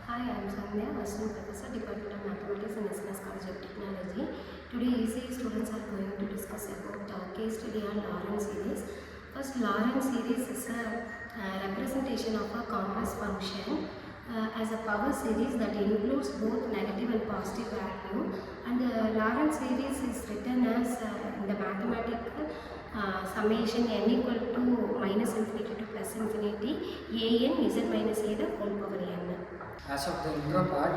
Hi, I am Sandhya, Assistant Professor, Department of Mathematics and SNS College of Technology. Today, ECE students are going to discuss about case study on Laurent series. First, Laurent series is a representation of a complex function as a power series that includes both negative and positive value. And the Laurent series is written as in the mathematical summation n equal to minus infinity to plus infinity a n z minus a the whole power n. As of the intro part,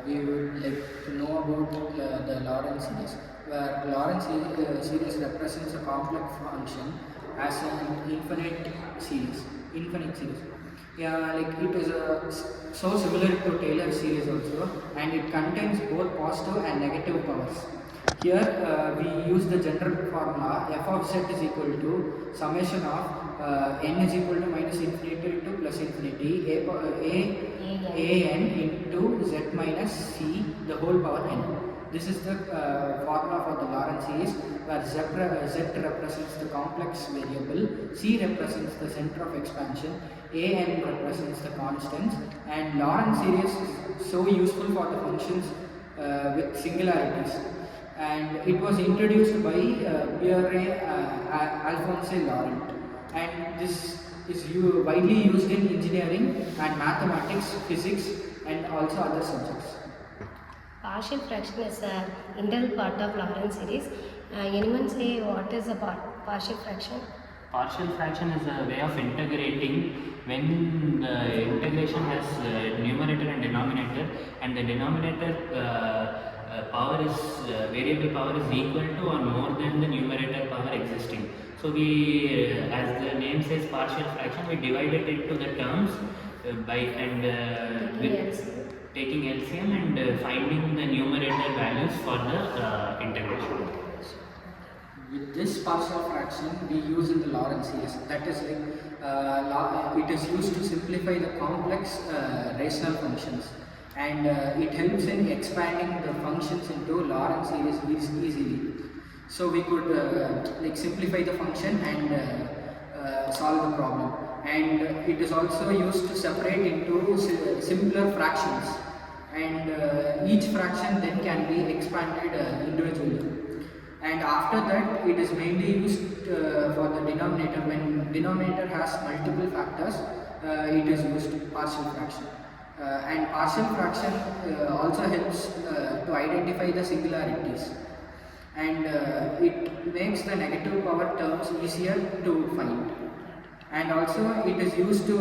we would like to know about the Laurent series, where Laurent series represents a complex function as an infinite series. Yeah, like it is so similar to Taylor series also, and it contains both positive and negative powers. Here we use the general formula f of z is equal to summation of n is equal to minus infinity to plus infinity a n into z minus c the whole power n. This is the formula for the Laurent series, where z represents the complex variable, c represents the center of expansion, a n represents the constants, and Laurent series is so useful for the functions with singularities. And it was introduced by Pierre Alphonse Laurent, and this is widely used in engineering and mathematics, physics, and also other subjects. Partial fraction is an integral part of Laurent series. Anyone say what is a partial fraction? Partial fraction is a way of integrating when the integration has numerator and denominator, and the denominator power is variable power is equal to or more than the numerator power existing. So we, as the name says, partial fraction, we divided it into the terms by and taking LCM and finding the numerator values for the integration. With this partial fraction we use in the Laurent series, that is like it is used to simplify the complex rational functions, and it helps in expanding the functions into Laurent series easily. So we could like simplify the function and solve the problem, and it is also used to separate into simpler fractions, and each fraction then can be expanded individually. And after that, it is mainly used for the denominator. When denominator has multiple factors, it is used partial fraction. And partial fraction also helps to identify the singularities, and it makes the negative power terms easier to find. And also it is used to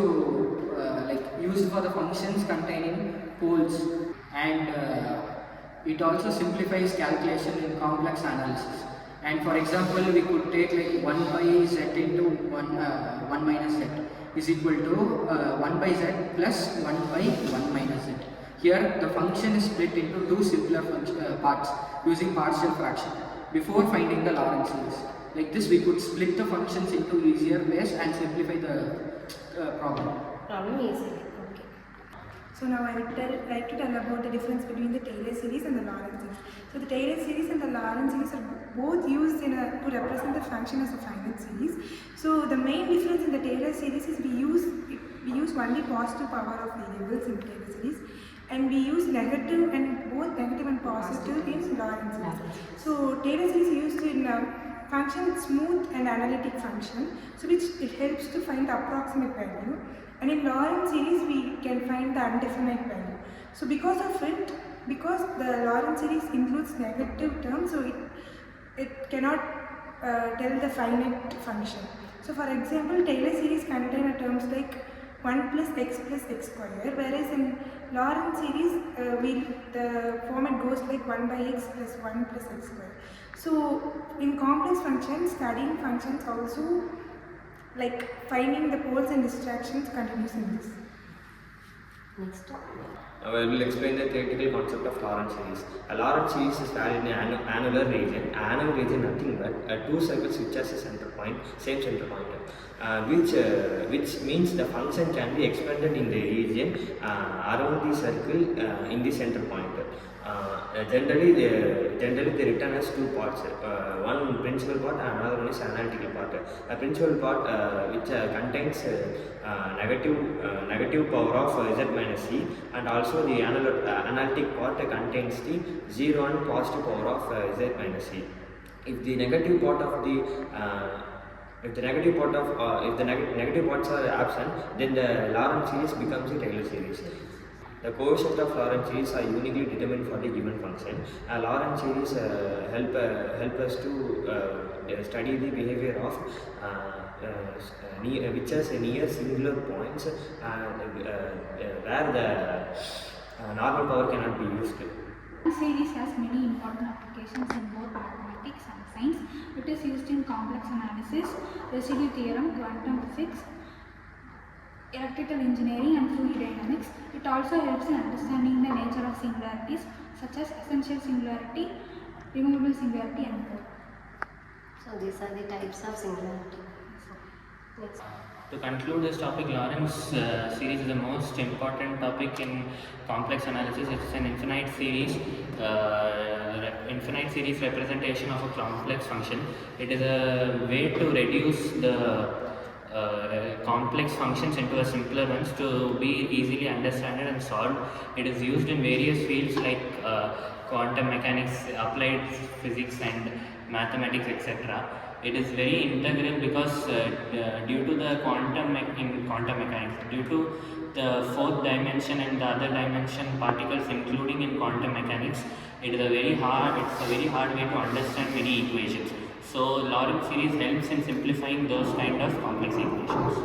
used for the functions containing poles, and it also simplifies calculation in complex analysis. And for example, we could take like 1 by z into 1 minus z is equal to 1 by z plus 1 by 1 minus z. Here the function is split into two simpler parts using partial fraction before finding the Laurent series. Like this, we could split the functions into easier ways and simplify the problem. Problem easily. Okay. So now I would like to tell about the difference between the Taylor series and the Laurent series. So the Taylor series and the Laurent series are both used to represent the function as a finite series. So the main difference in the Taylor series is we use only positive power of variables in Taylor series, and we use negative and both negative and positive in Laurent series. So Taylor series is used in function smooth and analytic function, so which it helps to find the approximate value, and in Laurent series we can find the undefinite value. So because the Laurent series includes negative terms, so it cannot tell the finite function. So for example, Taylor series contain terms like 1 plus x square, whereas in Laurent series the format goes like 1 by x plus 1 plus x square. So in complex functions, studying functions also like finding the poles and distractions continues in this. Next. I will explain the theoretical concept of Laurent series. A Laurent series is valid in an annular region. Annular region nothing but two circles which has a center point, same center point, which means the function can be expanded in the region around the circle in the center point. Generally, they return as two parts. One principal part and another one is analytical part. A principal part which contains negative power of z minus c, and also the analytic part contains the 0 and positive power of z minus c. If the negative part of the negative parts are absent, then the Laurent series becomes a Taylor series. The coefficients of Laurent series are uniquely determined for the given function. Laurent series help us to study the behavior of which has near singular points where the normal power cannot be used. This series has many important applications in both mathematics and science. It is used in complex analysis, residue theorem, quantum physics, electrical engineering and fluid dynamics. It also helps in understanding the nature of singularities such as essential singularity, removable singularity and more. So these are the types of singularity. Next. To conclude this topic, Lorentz series is the most important topic in complex analysis. It's an infinite series representation of a complex function. It is a way to reduce the complex functions into a simpler ones to be easily understood and solved. It is used in various fields like quantum mechanics, applied physics and mathematics, etc. It is very integral because due to the in quantum mechanics, due to the fourth dimension and the other dimension particles including in quantum mechanics, it's a very hard way to understand many equations. So Laurent series helps in simplifying those kind of complex equations.